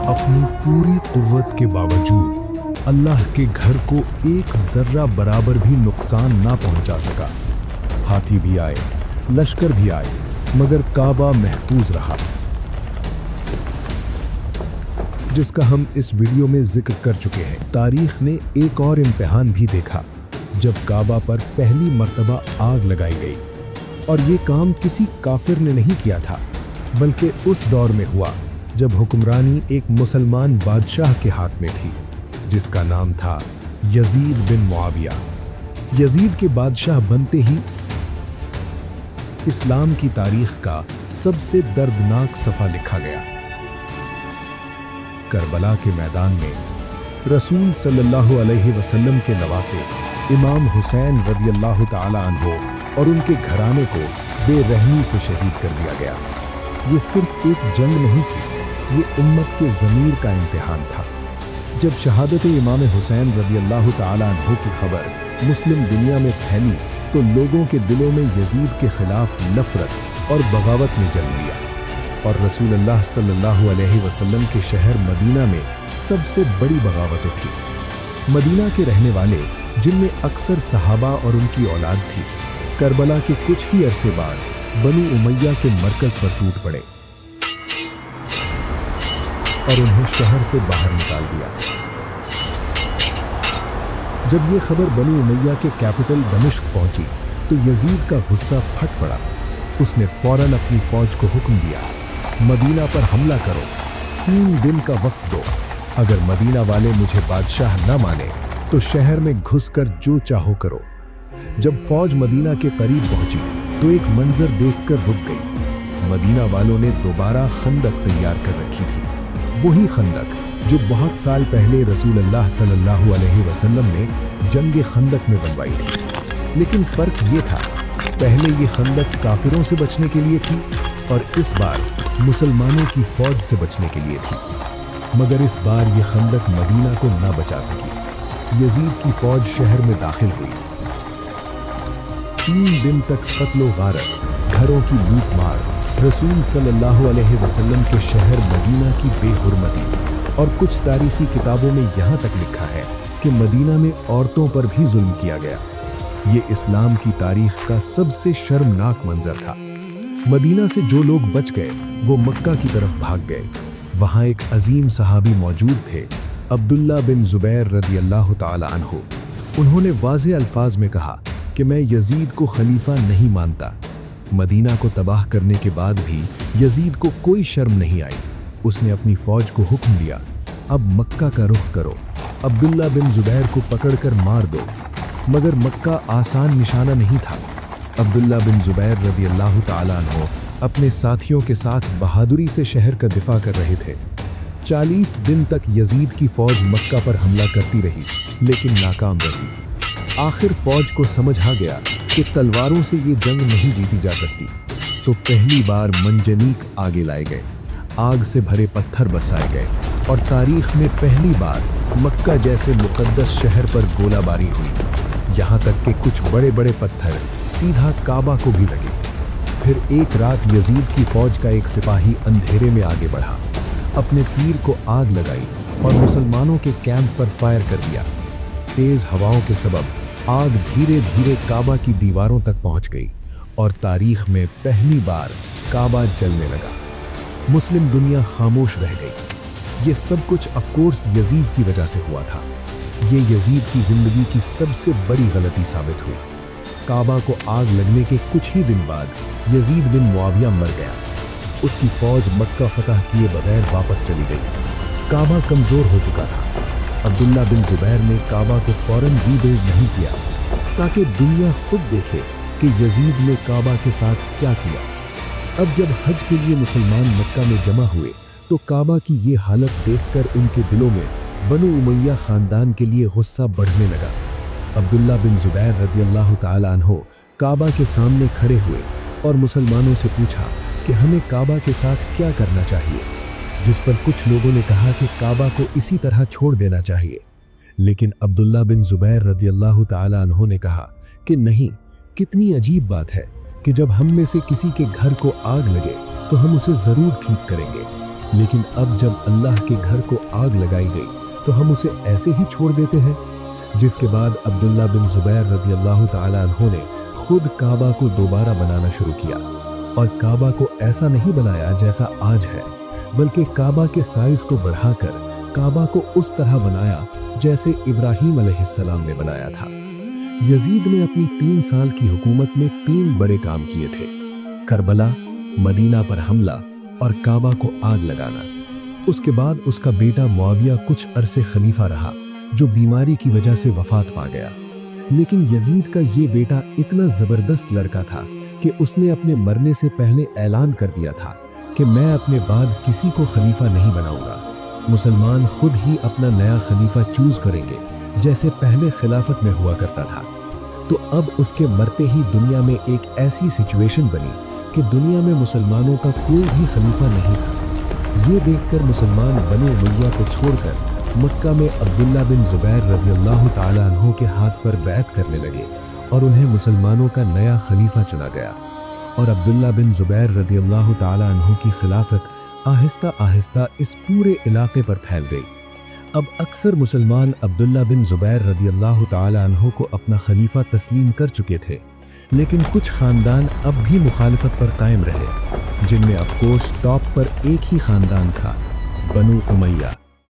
अपनी पूरी कुव्वत के बावजूद अल्लाह के घर को एक जर्रा बराबर भी नुकसान ना पहुंचा सका। हाथी भी आए, लश्कर भी आए, मगर काबा महफूज रहा, जिसका हम इस वीडियो में जिक्र कर चुके हैं। तारीख ने एक और इम्तिहान भी देखा जब काबा पर पहली मर्तबा आग लगाई गई, और ये काम किसी काफिर ने नहीं किया था, बल्कि उस दौर में हुआ जब हुक्मरानी एक मुसलमान बादशाह के हाथ में थी, जिसका नाम था यजीद बिन मुआविया। यजीद के बादशाह बनते ही इस्लाम की तारीख का सबसे दर्दनाक सफ़ा लिखा गया। करबला के मैदान में रसूल सल्लल्लाहु अलैहि वसल्लम के नवासे इमाम हुसैन रदियल्लाहु ताला अन्हो और उनके घराने को बेरहमी से शहीद कर दिया गया। ये सिर्फ एक जंग नहीं थी, ये उम्मत के ज़मीर का इम्तिहान था। जब शहादत इमाम हुसैन रदियल्लाहु ताला अन्हो की खबर मुस्लिम दुनिया में फैली तो लोगों के दिलों में यजीद के खिलाफ नफरत और बगावत ने जन्म लिया, और रसूलुल्लाह सल्लल्लाहु अलैहि वसल्लम के शहर मदीना में सबसे बड़ी बगावत उठी। मदीना के रहने वाले, जिनमें अक्सर सहाबा और उनकी औलाद थी, करबला के कुछ ही अरसे बाद बनी उमैया के मरकज पर टूट पड़े और उन्हें शहर से बाहर निकाल दिया। जब ये खबर बनी उमैया के कैपिटल दमिश्क पहुंची तो यजीद का गुस्सा फट पड़ा। उसने फौरन अपनी फौज को हुक्म दिया, मदीना पर हमला करो, 3 दिन का वक्त दो। अगर मदीना वाले मुझे बादशाह न माने तो शहर में घुसकर जो चाहो करो। जब फौज मदीना के करीब पहुंची तो एक मंजर देखकर रुक गई। मदीना वालों ने दोबारा खंदक तैयार कर रखी थी, वही खंदक जो बहुत साल पहले रसूलुल्लाह सल्लल्लाहु अलैहि वसल्लम ने जंग खंदक में बनवाई थी। लेकिन फर्क ये था, पहले ये खंदक काफिरों से बचने के लिए थी और इस बार मुसलमानों की फौज से बचने के लिए थी। मगर इस बार ये खंदक मदीना को न बचा सकी। यजीद की फौज शहर में दाखिल हुई। 3 दिन तक कत्लो गारत, घरों की लूट मार, रसूल सल्लल्लाहु अलैहि वसल्लम के शहर मदीना की बेहुरमती, और कुछ तारीखी किताबों में यहाँ तक लिखा है कि मदीना में औरतों पर भी जुल्म किया गया। ये इस्लाम की तारीख का सबसे शर्मनाक मंजर था। मदीना से जो लोग बच गए वो मक्का की तरफ भाग गए। वहाँ एक अजीम सहाबी मौजूद थे, अब्दुल्ला बिन जुबैर रदियल्लाहु ताला अन्हु। उन्होंने वाज़े अल्फाज में कहा कि मैं यजीद को खलीफा नहीं मानता। मदीना को तबाह करने के बाद भी यजीद को कोई शर्म नहीं आई। उसने अपनी फौज को हुक्म दिया, अब मक्का का रुख करो, अब्दुल्ला बिन जुबैर को पकड़कर मार दो। मगर मक्का आसान निशाना नहीं था। अब्दुल्ला बिन जुबैर रदियल्लाहु ताला अन्हु अपने साथियों के साथ बहादुरी से शहर का दिफा कर रहे थे। 40 दिन तक यजीद की फौज मक्का पर हमला करती रही, लेकिन नाकाम रही। आखिर फौज को समझ आ गया कि तलवारों से ये जंग नहीं जीती जा सकती, तो पहली बार मंजनीक आगे लाए गए, आग से भरे पत्थर बरसाए गए, और तारीख में पहली बार मक्का जैसे मुकद्दस शहर पर गोलाबारी हुई। यहाँ तक कि कुछ बड़े बड़े पत्थर सीधा काबा को भी लगे। फिर एक रात यजीद की फौज का एक सिपाही अंधेरे में आगे बढ़ा, अपने तीर को आग लगाई और मुसलमानों के कैंप पर फायर कर दिया। तेज हवाओं के सबब आग धीरे धीरे काबा की दीवारों तक पहुंच गई और तारीख में पहली बार काबा जलने लगा। मुस्लिम दुनिया खामोश रह गई। ये सब कुछ ऑफकोर्स यजीद की वजह से हुआ था। ये यजीद की जिंदगी की सबसे बड़ी गलती साबित हुई। काबा को आग लगने के कुछ ही दिन बाद यजीद बिन मुआविया मर गया। उसकी फौज मक्का फतह किए बगैर वापस चली गई। काबा कमजोर हो चुका था। अब्दुल्ला बिन जुबैर ने काबा को फौरन रीबिल्ड नहीं किया ताकि दुनिया खुद देखे कि यजीद ने काबा के साथ क्या किया। अब जब हज के लिए मुसलमान मक्का में जमा हुए तो काबा की ये हालत देखकर उनके दिलों में बनु उमैया खानदान के लिए गुस्सा बढ़ने लगा। अब्दुल्ला बिन जुबैर रदियल्लाहु ताला अन्हु काबा के सामने खड़े हुए और मुसलमानों से पूछा कि हमें काबा के साथ क्या करना चाहिए, जिस पर कुछ लोगों ने कहा कि काबा को इसी तरह छोड़ देना चाहिए। लेकिन अब्दुल्ला बिन जुबैर रदियल्लाहु ताला अन्हु ने कहा कि नहीं, कितनी अजीब बात है कि जब हम में से किसी के घर को आग लगे तो हम उसे ज़रूर ठीक करेंगे, लेकिन अब जब अल्लाह के घर को आग लगाई गई तो हम उसे ऐसे ही छोड़ देते हैं। जिसके बाद अब्दुल्ला बिन जुबैर रज़ी अल्लाह ताला अन्हु ने खुद काबा को दोबारा बनाना शुरू किया और काबा को ऐसा नहीं बनाया जैसा आज है, बल्कि काबा के साइज को बढ़ाकर काबा को उस तरह बनाया जैसे इब्राहीम अलैहिस्सलाम ने बनाया था। यजीद ने अपनी 3 साल की हुकूमत में 3 बड़े काम किए थे: करबला, मदीना पर हमला और काबा को आग लगाना। उसके बाद उसका बेटा मुआविया कुछ अरसे खलीफा रहा, जो बीमारी की वजह से वफात पा गया। लेकिन यजीद का ये बेटा इतना ज़बरदस्त लड़का था कि उसने अपने मरने से पहले ऐलान कर दिया था कि मैं अपने बाद किसी को खलीफा नहीं बनाऊंगा। मुसलमान खुद ही अपना नया खलीफा चूज करेंगे, जैसे पहले खिलाफत में हुआ करता था। तो अब उसके मरते ही दुनिया में एक ऐसी सिचुएशन बनी कि दुनिया में मुसलमानों का कोई भी खलीफा नहीं था। ये देखकर मुसलमान बनु उमय्या को छोड़कर मक्का में अब्दुल्ला बिन जुबैर रज़ी अल्लाह ताला अन्हु के हाथ पर बैत करने लगे और उन्हें मुसलमानों का नया खलीफा चुना गया। और अब्दुल्ला बिन जुबैर रज़ी अल्लाह ताला अन्हु की खिलाफत आहिस्ता आहिस्ता इस पूरे इलाके पर फैल गई। अब अक्सर मुसलमान अब्दुल्ला बिन जुबैर रज़ी अल्लाह ताला अन्हु को अपना खलीफा तस्लीम कर चुके थे, लेकिन कुछ ख़ानदान अब भी मुखालफत पर कायम रहे, जिनमें ऑफकोर्स टॉप पर एक ही ख़ानदान था, बनु उमय्या।